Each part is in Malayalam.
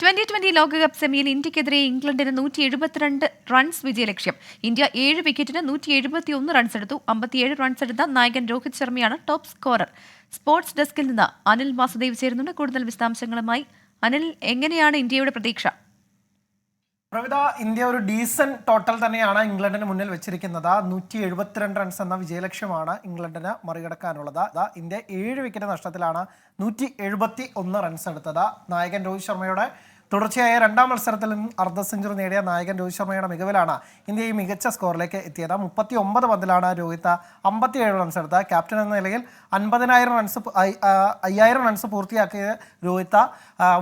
2020 ലോകകപ്പ് സെമിയിൽ ഇന്ത്യക്കെതിരെ ഇംഗ്ലണ്ടിന് 172 റൺസ് വിജയലക്ഷ്യം. ഇന്ത്യ 7 വിക്കറ്റിന് 171 റൺസ് എടുത്തു. 57 റൺസ് എടുത്ത നായകൻ രോഹിത് ശർമ്മയാണ് ടോപ്പ് സ്കോറർ. സ്പോർട്സ് ഡെസ്കിൽ നിന്ന് അനിൽ വാസുദേവ് ചേരുന്നുണ്ട്. കൂടുതൽ വിശദാംശങ്ങളുമായി അനിൽ, എങ്ങനെയാണ് ഇന്ത്യയുടെ പ്രതീക്ഷ? പ്രവിത, ഇന്ത്യ ഒരു ഡീസന്റ് ടോട്ടൽ തന്നെയാണ് ഇംഗ്ലണ്ടിന് മുന്നിൽ വെച്ചിരിക്കുന്നത്. 172 റൺസ് എന്ന വിജയലക്ഷ്യമാണ് ഇംഗ്ലണ്ടിന് മറികടക്കാനുള്ളത്. ഇന്ത്യ 7 വിക്കറ്റ് നഷ്ടത്തിലാണ് 171 റൺസ് എടുത്തത്. നായകൻ രോഹിത് ശർമ്മയുടെ തുടർച്ചയായ രണ്ടാം മത്സരത്തിൽ അർദ്ധ സെഞ്ചുറി നേടിയ നായകൻ രോഹിത് ശർമ്മയുടെ മികവിലാണ് ഇന്ത്യ ഈ മികച്ച സ്കോറിലേക്ക് എത്തിയത്. 39 പന്തിലാണ് രോഹിത് 57 റൺസ് എടുത്തത്. ക്യാപ്റ്റൻ എന്ന നിലയിൽ 5000 റൺസ് പൂർത്തിയാക്കിയ രോഹിത്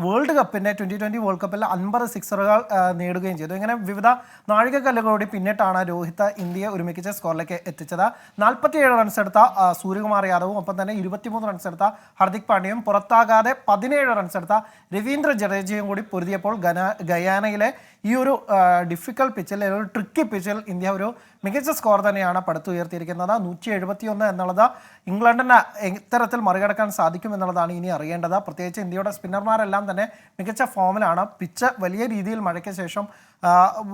വേൾഡ് കപ്പിൻ്റെ 2020 വേൾഡ് കപ്പിൽ 50 സിക്സറുകൾ നേടുകയും ചെയ്തു. ഇങ്ങനെ വിവിധ നാഴികക്കല്ലുകളോടെ പിന്നിട്ടാണ് രോഹിത് ഇന്ത്യയെ ഒരു മികച്ച സ്കോറിലേക്ക് എത്തിച്ചത്. 47 റൺസ് എടുത്ത സൂര്യകുമാർ യാദവും ഒപ്പം തന്നെ 23 റൺസ് എടുത്ത ഹർദിക് പാണ്ഡ്യയും പുറത്താകാതെ 17 റൺസ് എടുത്ത രവീന്ദ്ര ജഡേജയും കൂടി പൊരുതിയപ്പോൾ ഗയാനയിലെ ഈ ഒരു ഡിഫിക്കൽട്ട് പിച്ചിൽ, ഒരു ട്രിക്കി പിച്ചിൽ ഇന്ത്യ ഒരു മികച്ച സ്കോർ തന്നെയാണ് പടുത്തുയർത്തിയിരിക്കുന്നത്. 171 എന്നുള്ളത് ഇംഗ്ലണ്ടിന് ഇത്തരത്തിൽ മറികടക്കാൻ സാധിക്കുമെന്നുള്ളതാണ് ഇനി അറിയേണ്ടത്. പ്രത്യേകിച്ച് ഇന്ത്യയുടെ സ്പിന്നർമാരെല്ലാം തന്നെ മികച്ച ഫോമിലാണ്. പിച്ച് വലിയ രീതിയിൽ മഴയ്ക്ക് ശേഷം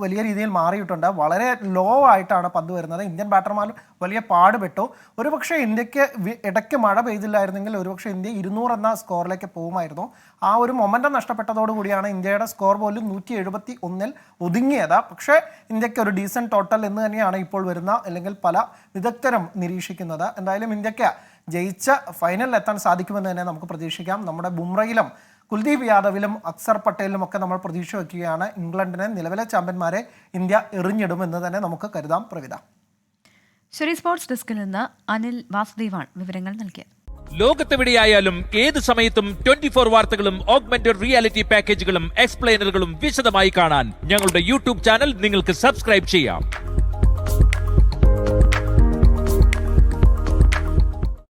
വലിയ രീതിയിൽ മാറിയിട്ടുണ്ട്. വളരെ ലോ ആയിട്ടാണ് പന്ത് വരുന്നത്. ഇന്ത്യൻ ബാറ്റർമാർ വലിയ പാടുപെട്ടു. ഒരുപക്ഷെ ഇന്ത്യക്ക് ഇടയ്ക്ക് മഴ പെയ്തില്ലായിരുന്നെങ്കിൽ ഒരുപക്ഷെ ഇന്ത്യ 200 എന്ന സ്കോറിലേക്ക് പോകുമായിരുന്നു. ആ ഒരു മൊമെൻ്റം നഷ്ടപ്പെട്ടതോടുകൂടിയാണ് ഇന്ത്യയുടെ സ്കോർ പോലും 171 ഒതുങ്ങിയത്. പക്ഷേ ഇന്ത്യക്ക് ഒരു ഡീസൻറ്റ് ടോട്ടൽ എന്ന് തന്നെയാണ് ഇപ്പോൾ വരുന്ന അല്ലെങ്കിൽ പല വിദഗ്ധരും നിരീക്ഷിക്കുന്നത്. എന്തായാലും ഇന്ത്യക്ക് ജയിച്ച് ഫൈനലിൽ എത്താൻ സാധിക്കുമെന്ന് തന്നെ നമുക്ക് പ്രതീക്ഷിക്കാം. നമ്മുടെ ബുംറയിലും കുൽദീപ് യാദവിലും അക്സർ പട്ടേലിലും ഒക്കെ നമ്മൾ പ്രതീക്ഷ വയ്ക്കുകയാണ്. ഇംഗ്ലണ്ടിനെ നിലവിലെ ചാമ്പ്യന്മാരെ ഇന്ത്യ എറിഞ്ഞിടുമെന്ന് തന്നെ നമുക്ക് കരുതാം. പ്രവിത. ശരി, സ്പോർട്സ് ഡെസ്കിൽ നിന്ന് അനിൽ വാസുദേവാണ് വിവരങ്ങൾ നൽകിയത്. ലോകത്തെവിടെയായാലും ഏത് സമയത്തും 24 വാർത്തകളും ഓഗ്മെന്റഡ് റിയാലിറ്റി പാക്കേജുകളും എക്സ്പ്ലെയിനറുകളും വിശദമായി കാണാൻ ഞങ്ങളുടെ യൂട്യൂബ് ചാനൽ നിങ്ങൾക്ക് സബ്സ്ക്രൈബ് ചെയ്യാം.